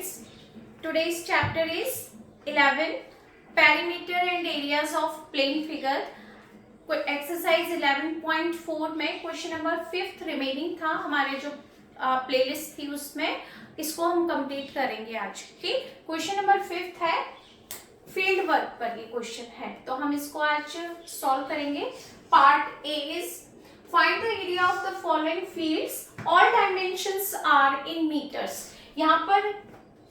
students, today's chapter is 11 perimeter and areas of plane figure. Exercise 11.4 में question number 5 remaining था हमारे जो playlist थी उसमें, इसको हम कंप्लीट करेंगे आज। ठीक, क्वेश्चन नंबर 5 है, फील्ड वर्क पर ये क्वेश्चन है, तो हम इसको आज सॉल्व करेंगे। Part A is find the area of the following fields, all dimensions are in metres. यहाँ पर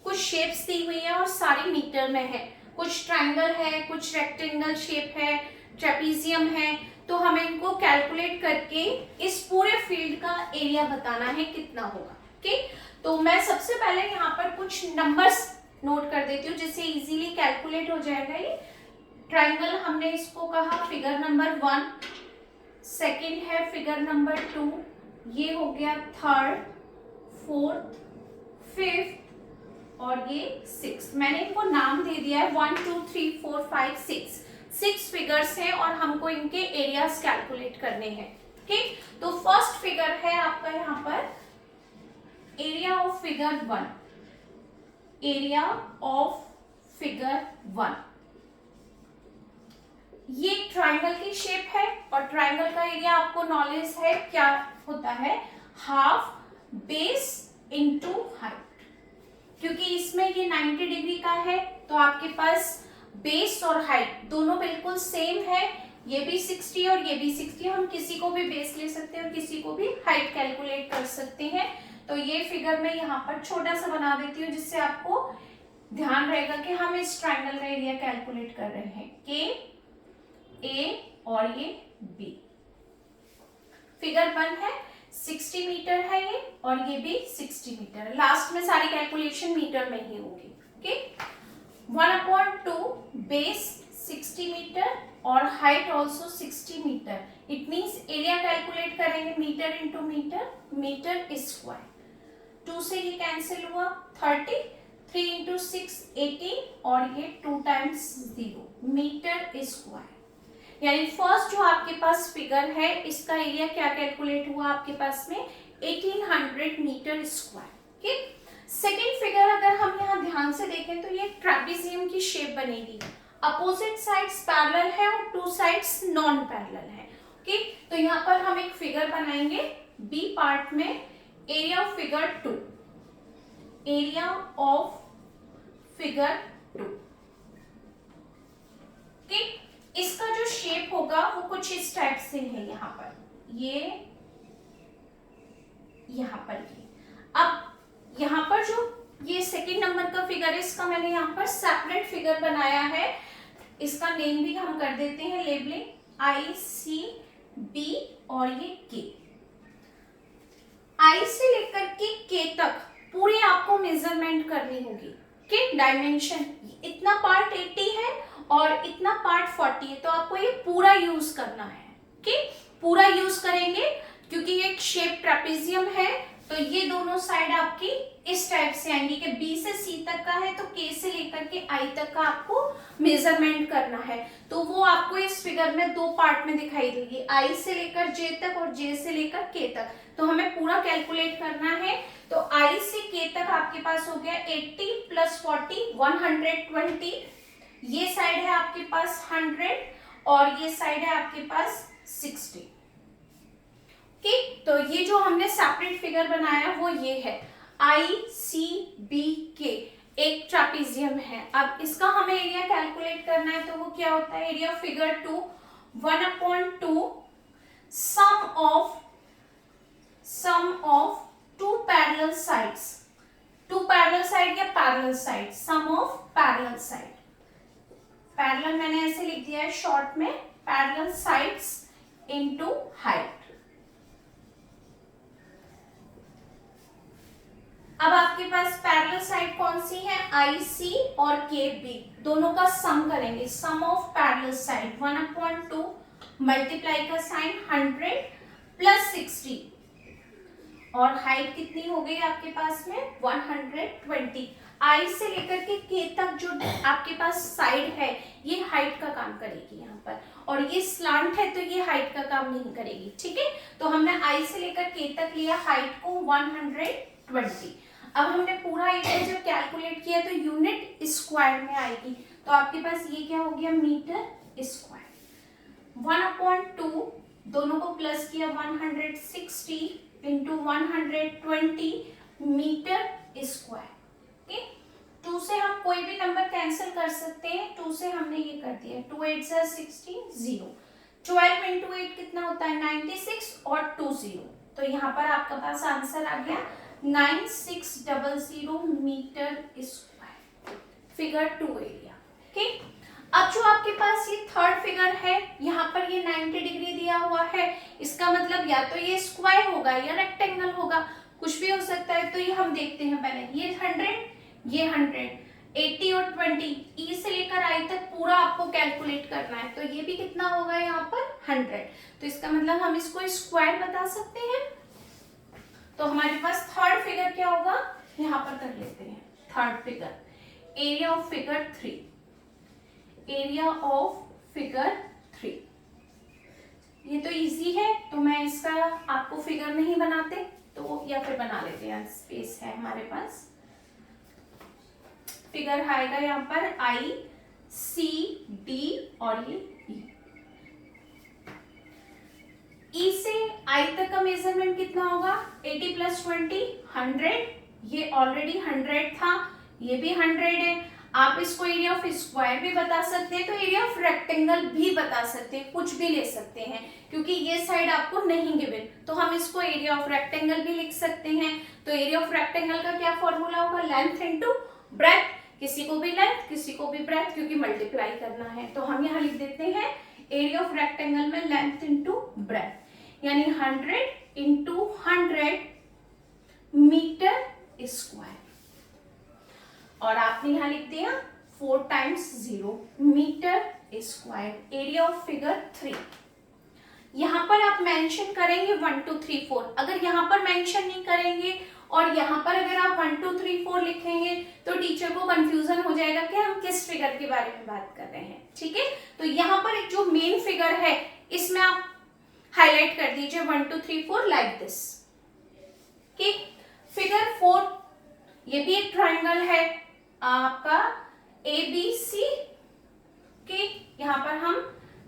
कुछ शेप्स दी हुई है और सारी मीटर में है, कुछ ट्रायंगल है, कुछ रेक्टेंगल शेप है, ट्रेपीजियम है, तो हमें इनको कैलकुलेट करके इस पूरे फील्ड का एरिया बताना है कितना होगा। ठीक, तो मैं सबसे पहले यहाँ पर कुछ नंबर्स नोट कर देती हूँ जिससे इजीली कैलकुलेट हो जाएगा। ये ट्रायंगल हमने इसको कहा फिगर नंबर 1, सेकंड है फिगर नंबर 2, ये हो गया थर्ड, फोर्थ, फिफ्थ और ये 6। मैंने इनको नाम दे दिया है 1 2 3 4 5 6 फिगर्स हैं और हमको इनके एरियाज कैलकुलेट करने हैं। ठीक, तो फर्स्ट फिगर है आपका यहाँ पर area of figure 1, area of figure 1। ये ट्रायंगल की शेप है और ट्रायंगल का एरिया आपको नॉलेज है क्या होता है, हाफ बेस इनटू हाइट। क्योंकि इसमें ये 90 डिग्री का है तो आपके पास बेस और हाइट दोनों बिल्कुल सेम है, ये भी 60 और ये भी 60। हम किसी को भी बेस ले सकते हैं और किसी को भी हाइट कैलकुलेट कर सकते हैं। तो ये फिगर मैं यहाँ पर छोटा सा बना देती हूँ जिससे आपको ध्यान रहेगा कि हम इस ट्रायंगल का एरिया कैलकुलेट कर रहे हैं, के ए और ये बी। फिगर 1 है, 60 मीटर है ये और ये भी 60 मीटर है। लास्ट में सारी कैलकुलेशन मीटर में ही होगी। ओके, 1/2 बेस 60 मीटर और height also 60 metre. It means area calculate करेंगे metre into metre, metre square. 2 से ये कैंसिल हुआ, 30, 3 इंटू 6 18 और ये 2 टाइम्स 0 मीटर स्क्वायर। यानी फर्स्ट जो आपके पास फिगर है इसका एरिया क्या कैलकुलेट हुआ आपके पास में 1800 मीटर स्क्वायर। ठीक, सेकेंड फिगर अगर हम यहाँ ध्यान से देखें तो ये ट्रेपीजियम की शेप बनेगी, अपोजिट साइड्स पैरेलल है और 2 साइड्स नॉन पैरेलल है। ओके, तो यहाँ पर हम एक फिगर बनाएंगे बी पार्ट में, area of figure 2, area of figure 2। Okay, इसका जो शेप होगा वो कुछ इस टाइप से है, यहाँ पर ये, यहाँ पर ये। अब यहाँ पर जो ये सेकंड नंबर का फिगर है इसका मैंने यहाँ पर सेपरेट फिगर बनाया है, इसका नेम भी हम कर देते हैं लेबलिंग आई सी बी और ये के। आई से लेकर के तक पूरी आपको मेजरमेंट करनी होगी कि डायमेंशन इतना पार्ट 80 है और इतना पार्ट 40 है, तो आपको ये पूरा यूज करना है। कि पूरा यूज करेंगे क्योंकि ये एक शेप ट्रेपीजियम है, तो ये दोनों साइड आपकी इस टाइप से आएंगी कि बी से सी तक का है तो के से लेकर के आई तक का आपको मेजरमेंट करना है। तो वो आपको इस फिगर में 2 पार्ट में दिखाई देगी, आई से लेकर जे तक और जे से लेकर के तक। तो हमें पूरा कैलकुलेट करना है, तो आई से के तक आपके पास हो गया 80 + 40 120। ये साइड है आपके पास 100 और ये साइड है आपके पास 60। ठीक, तो ये जो हमने सेपरेट फिगर बनाया वो ये है आई सी बी के, एक ट्रेपीजियम है। अब इसका हमें एरिया कैलकुलेट करना है, तो वो क्या होता है, area figure 2 1/2 sum of 2 parallel sides, 2 parallel side या parallel side, sum of parallel side. Parallel मैंने ऐसे लिख दिया है शॉर्ट में, पैरेलल साइड्स इनटू हाइट। अब आपके पास पैरेलल साइड कौन सी है, आई सी और के बी, दोनों का सम करेंगे, सम ऑफ पैरेलल साइड 1/2 मल्टीप्लाई का साइन 100 + 60 और हाइट कितनी हो गई आपके पास में 120। आई से लेकर के तक जो आपके पास साइड है ये हाइट का काम करेगी यहाँ पर, और ये स्लांट है तो ये हाइट का काम नहीं करेगी। ठीक है, तो हमने आई से लेकर के तक लिया हाइट को 120। अब हमने पूरा एरिया जब कैलकुलेट किया तो यूनिट स्क्वायर में आएगी, तो आपके पास ये क्या हो गया, मीटर स्क्वायर। 1/2 दोनों को प्लस किया 160 इंटू 120 मीटर स्क्वायर। ओके, 2 से हम कोई भी नंबर कैंसिल कर सकते हैं, 2 से हमने ये कर दिया, 2 8 जा 16 0। 12 इंटू 8 कितना होता है 96 और 2 0, तो यहाँ पर आपका पास आंसर आ गया 9600 मीटर स्क्वायर, फिगर 2 एरिया। ठीक, अब जो आपके पास ये थर्ड फिगर है, यहाँ पर ये 90 डिग्री दिया हुआ है, इसका मतलब या तो ये स्क्वायर होगा या रेक्टेंगल होगा, कुछ भी हो सकता है। तो ये हम देखते हैं पहले, ये 100, ये 100, 80 और 20, ई से लेकर आई तक पूरा आपको कैलकुलेट करना है, तो ये भी कितना होगा यहाँ पर 100, तो इसका मतलब हम इसको स्क्वायर बता सकते हैं। तो हमारे पास थर्ड फिगर क्या होगा, यहाँ पर कर लेते हैं third figure, area of figure 3, area of figure 3। ये तो इजी है, तो मैं इसका आपको फिगर नहीं बनाते तो या फिर बना लेते हैं, स्पेस है हमारे पास। फिगर आएगा यहाँ पर आई सी डी और ये ई से आई तक का मेजरमेंट कितना होगा, 80 + 20 100, ये ऑलरेडी 100 था, ये भी 100 है। आप इसको एरिया ऑफ स्क्वायर भी बता सकते हैं, तो एरिया ऑफ रेक्टेंगल भी बता सकते हैं, कुछ भी ले सकते हैं, क्योंकि ये साइड आपको नहीं गिवन, तो हम इसको एरिया ऑफ रेक्टेंगल भी लिख सकते हैं। तो एरिया ऑफ रेक्टेंगल का क्या फॉर्मूला होगा, लेंथ इंटू ब्रेथ, किसी को भी लेंथ किसी को भी ब्रेथ, क्योंकि मल्टीप्लाई करना है, तो हम यहाँ लिख देते हैं एरिया ऑफ रेक्टेंगल में लेंथ इंटू ब्रेथ, यानी 100 इंटू 100 मीटर स्क्वायर, और आपने यहाँ लिख दिया 4 × 0 metre square, area of figure 3। यहाँ पर आप मेंशन करेंगे 1 2 3 4, अगर यहाँ पर मेंशन नहीं करेंगे और यहाँ पर अगर आप 1 2 3 4 लिखेंगे तो टीचर को कंफ्यूजन हो जाएगा कि हम किस फिगर के बारे में बात कर रहे हैं। ठीक है, तो यहाँ पर एक जो मेन फिगर है इसमें आप हाईलाइट कर दीजिए 1 2 3 4 लाइक दिस। फिगर 4, ये भी एक ट्राइंगल है आपका ABC के, यहाँ पर हम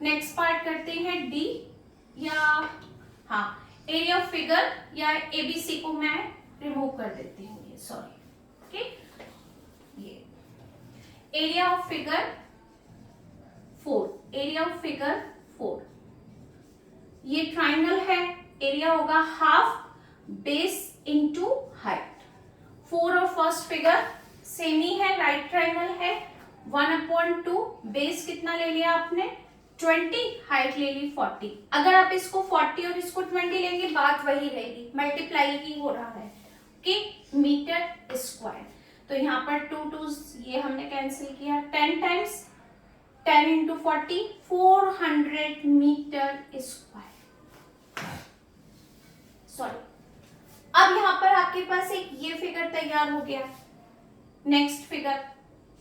नेक्स्ट पार्ट करते हैं D, या हाँ एरिया ऑफ फिगर या ABC को मैं रिमूव कर देती हूँ, ये सॉरी। ये area of figure 4, area of figure 4, ये ट्राइंगल है, एरिया होगा हाफ बेस इंटू हाइट। 4 और फर्स्ट फिगर सेम ही है, राइट ट्राइंगल है, 1/2 बेस कितना ले लिया आपने 20, हाइट ले ली 40। अगर आप इसको 40 और इसको 20 लेंगे बात वही रहेगी, मल्टीप्लाई ही हो रहा है कि मीटर स्क्वायर। तो यहाँ पर 2 2 ये हमने कैंसिल किया, 10 × 10 इंटू 40 400 मीटर स्क्वायर। सॉरी, अब यहाँ पर आपके पास एक ये फिगर तैयार हो गया। Next figure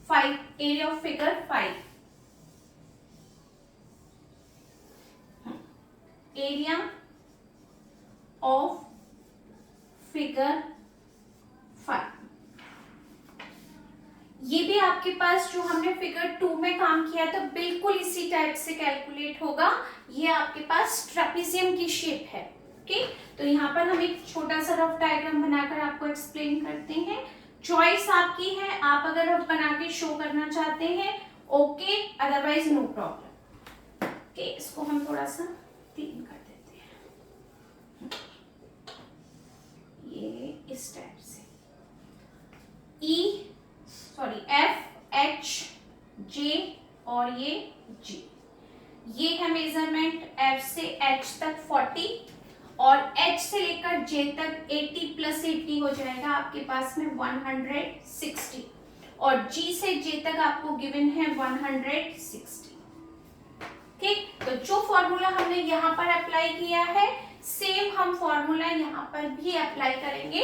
5, area of figure 5, area of figure 5, ये भी आपके पास जो हमने फिगर 2 में काम किया था बिल्कुल इसी टाइप से कैलकुलेट होगा। ये आपके पास ट्रेपेजियम की शेप है। ओके, तो यहाँ पर हम एक छोटा सा रफ डायग्राम बनाकर आपको एक्सप्लेन करते हैं। चॉइस आपकी है, आप अगर रफ बना के शो करना चाहते हैं okay, otherwise no problem. Okay, इसको हम थोड़ा सा 3 कर देते हैं, ये इस टाइप से, F H J और ये G, ये है मेजरमेंट F से H तक 40 और H से लेकर J तक 80 + 80 हो जाएगा आपके पास में 160, और G से J तक आपको गिवन है 160। ठीक, तो जो फॉर्मूला हमने यहाँ पर अप्लाई किया है सेम हम फॉर्मूला यहाँ पर भी अप्लाई करेंगे।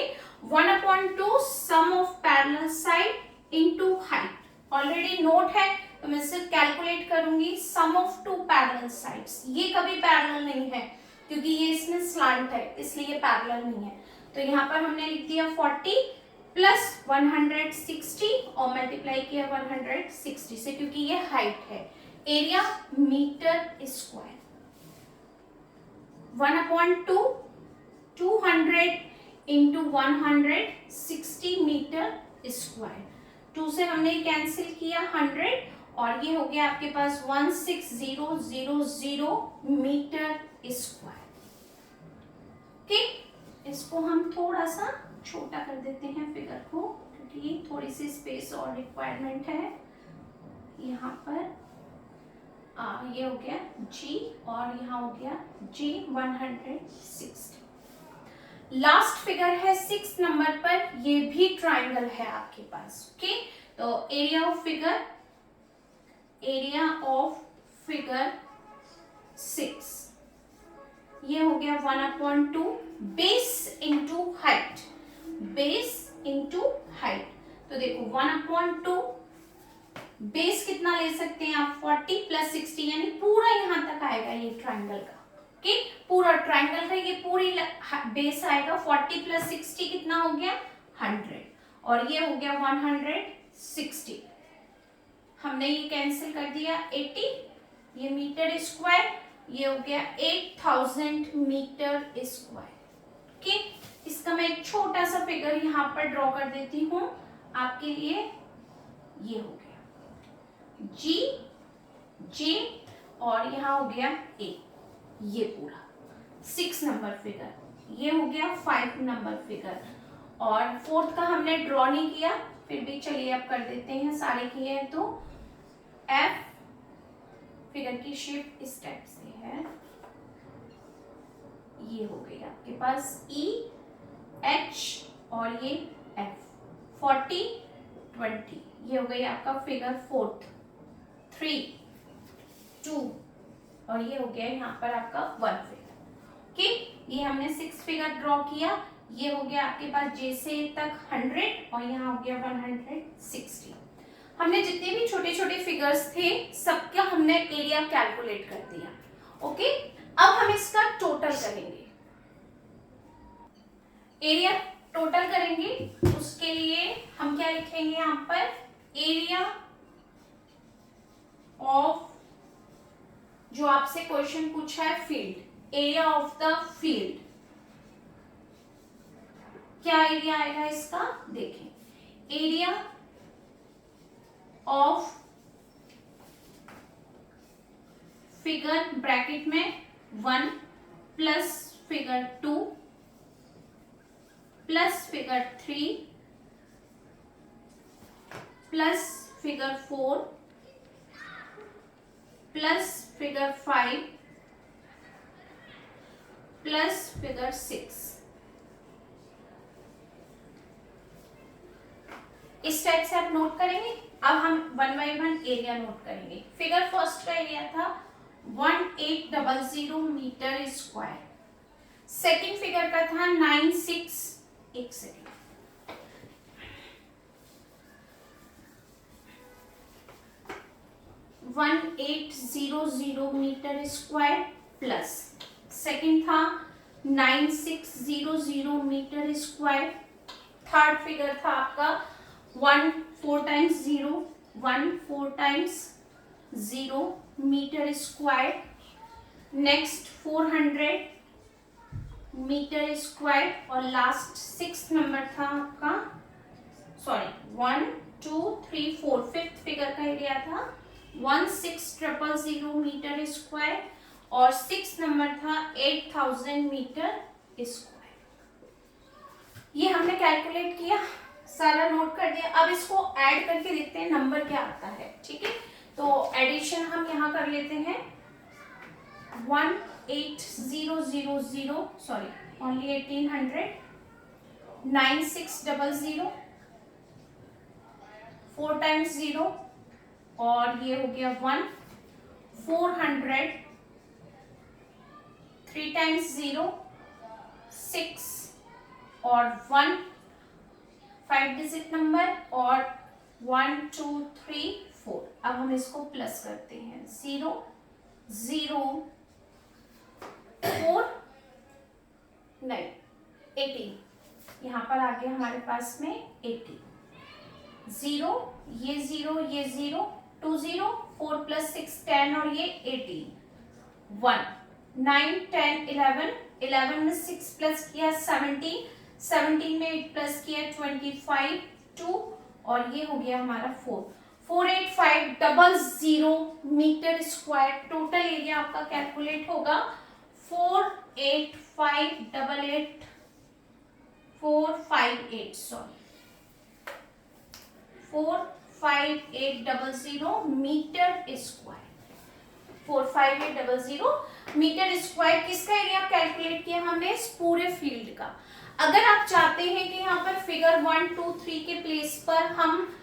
1/2 sum of parallel side into height already note है, तो मैं सिर्फ कैलकुलेट करूंगी सम ऑफ 2 पैरेलल साइड्स। ये कभी पैरेलल नहीं है क्योंकि ये इसमें स्लांट है, इसलिए ये पैरेलल नहीं है। तो यहाँ पर हमने लिख दिया 40 प्लस 160 और मल्टीप्लाई किया 160 से, क्योंकि ये हाइट है। Area metre square 1/2 200 into 160 metre square. 2 से हमने कैंसिल किया 100 और ये हो गया आपके पास 16000 मीटर स्क्वायर। ठीक, इसको हम थोड़ा सा छोटा कर देते हैं फिगर को, क्योंकि थोड़ी सी स्पेस और रिक्वायरमेंट है यहाँ पर। ये हो गया G और यहाँ हो गया G 160। लास्ट फिगर है 6 नंबर पर, ये भी ट्राइंगल है आपके पास। ओके, तो एरिया ऑफ फिगर 6 ये हो गया 1/2 बेस इंटू हाइट। तो देखो 1/2 बेस कितना ले सकते हैं आप 40 प्लस 60, यानी पूरा यहां तक आएगा ये ट्राइंगल का। ओके, पूरा ट्राइंगल का ये पूरी बेस आएगा। 40 प्लस 60 कितना हो गया 100 और ये हो गया 160। हमने ये कैंसिल कर दिया 80, ये मीटर स्क्वायर, ये हो गया 8000 मीटर स्क्वायर। ओके, इसका मैं एक छोटा सा फिगर यहाँ पर ड्रॉ कर देती हूँ आपके लिए। ये हो गया G और यहाँ हो गया A, ये पूरा 6 नंबर फिगर। ये हो गया 5 नंबर फिगर और 4th का हमने ड्रॉ नहीं किया, फिर भी चलिए अब कर देते हैं, सारे किए हैं। तो F फिगर की शेप इस टाइप से है। ये हो गई आपके पास E H और ये F 40 20। ये हो गई आपका फिगर 4th 3 2 और ये हो गया यहाँ पर आपका 1 फिगर। ओके, ये हमने 6 फिगर ड्रॉ किया। ये हो गया आपके पास J से तक 100 और यहाँ हो गया 160। हमने जितने भी छोटे छोटे फिगर्स थे सबका हमने एरिया कैलकुलेट कर दिया। ओके, अब हम इसका टोटल करेंगे। एरिया टोटल करेंगे, उसके लिए हम क्या लिखेंगे यहाँ पर, एरिया ऑफ, जो आपसे क्वेश्चन पूछा है field, area of the field. क्या एरिया आएगा इसका, देखें, एरिया ऑफ फिगर ब्रैकेट में 1 plus figure 2 plus figure 3 plus figure 4 plus figure 5 plus figure 6। इस टाइप से आप नोट करेंगे। अब हम 1 बाय 1 एरिया नोट करेंगे। फिगर फर्स्ट का एरिया था 1800 मीटर स्क्वायर। सेकेंड फिगर का था 96, एक second, 1800 metre square plus second था 9600 मीटर स्क्वायर। थर्ड फिगर था आपका 1 4 times 0 1 4 times 0 metre square. Next 400 metre square और लास्ट 6 नंबर था आपका, सॉरी 1 2 3 4 फिफ्थ फिगर का एरिया था 16000 मीटर स्क्वायर और 6 नंबर था 8000 मीटर स्क्वायर। ये हमने कैलकुलेट किया, सारा नोट कर दिया। अब इसको ऐड करके देखते हैं नंबर क्या आता है। ठीक है, तो एडिशन हम यहाँ कर लेते हैं 18000, सॉरी ओनली 1800, 9600 4 टाइम्स 0 और ये हो गया 1 400 3 टाइम्स 0 6 और 1 5 डिजिट नंबर और 1 2 3 4। अब हम इसको प्लस करते हैं 0 0 4 नहीं 18 यहाँ पर आ गया हमारे पास में 80, 0 ये 0 ये 0, 2 0, 4 + 6 10 और ये 18, 1 9 10 11, 11 में 6 प्लस किया 17, 17 में 8 प्लस किया 25, 2 और ये हो गया हमारा 4, 48500 मीटर स्क्वायर टोटल एरिया आपका कैलकुलेट होगा 458 sorry 45800 metre square, 45800 metre square किसका एरिया कैलकुलेट किया हमने? इस पूरे फील्ड का। अगर आप चाहते हैं कि यहाँ पर फिगर 1 2 3 के प्लेस पर हम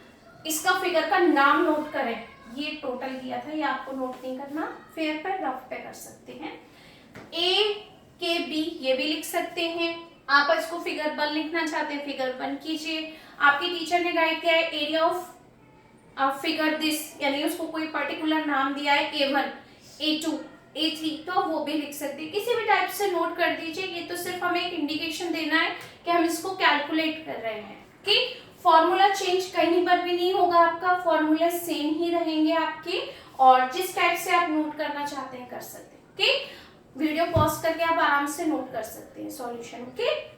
इसका फिगर का नाम नोट करें, ये टोटल किया था, ये आपको नोट नहीं करना, फेयर पे रफ पे कर सकते हैं। ए के बी ये भी लिख सकते हैं। आप इसको फिगर 1 लिखना चाहते हैं, फिगर 1 कीजिए। आपके टीचर ने गाइड किया है एरिया ऑफ फिगर दिस, यानी उसको कोई पर्टिकुलर नाम दिया है A1 A2 A3, तो वो भी लिख सकते हैं, किसी भी टाइप से नोट कर दीजिए। ये तो सिर्फ हमें एक इंडिकेशन देना है कि हम इसको कैलकुलेट कर रहे हैं। कि फॉर्मूला चेंज कहीं पर भी नहीं होगा, आपका फॉर्मूला सेम ही रहेंगे आपके, और जिस टाइप से आप नोट करना चाहते हैं कर सकते हैं। ओके, वीडियो पॉज करके आप आराम से नोट कर सकते हैं सॉल्यूशन। ओके।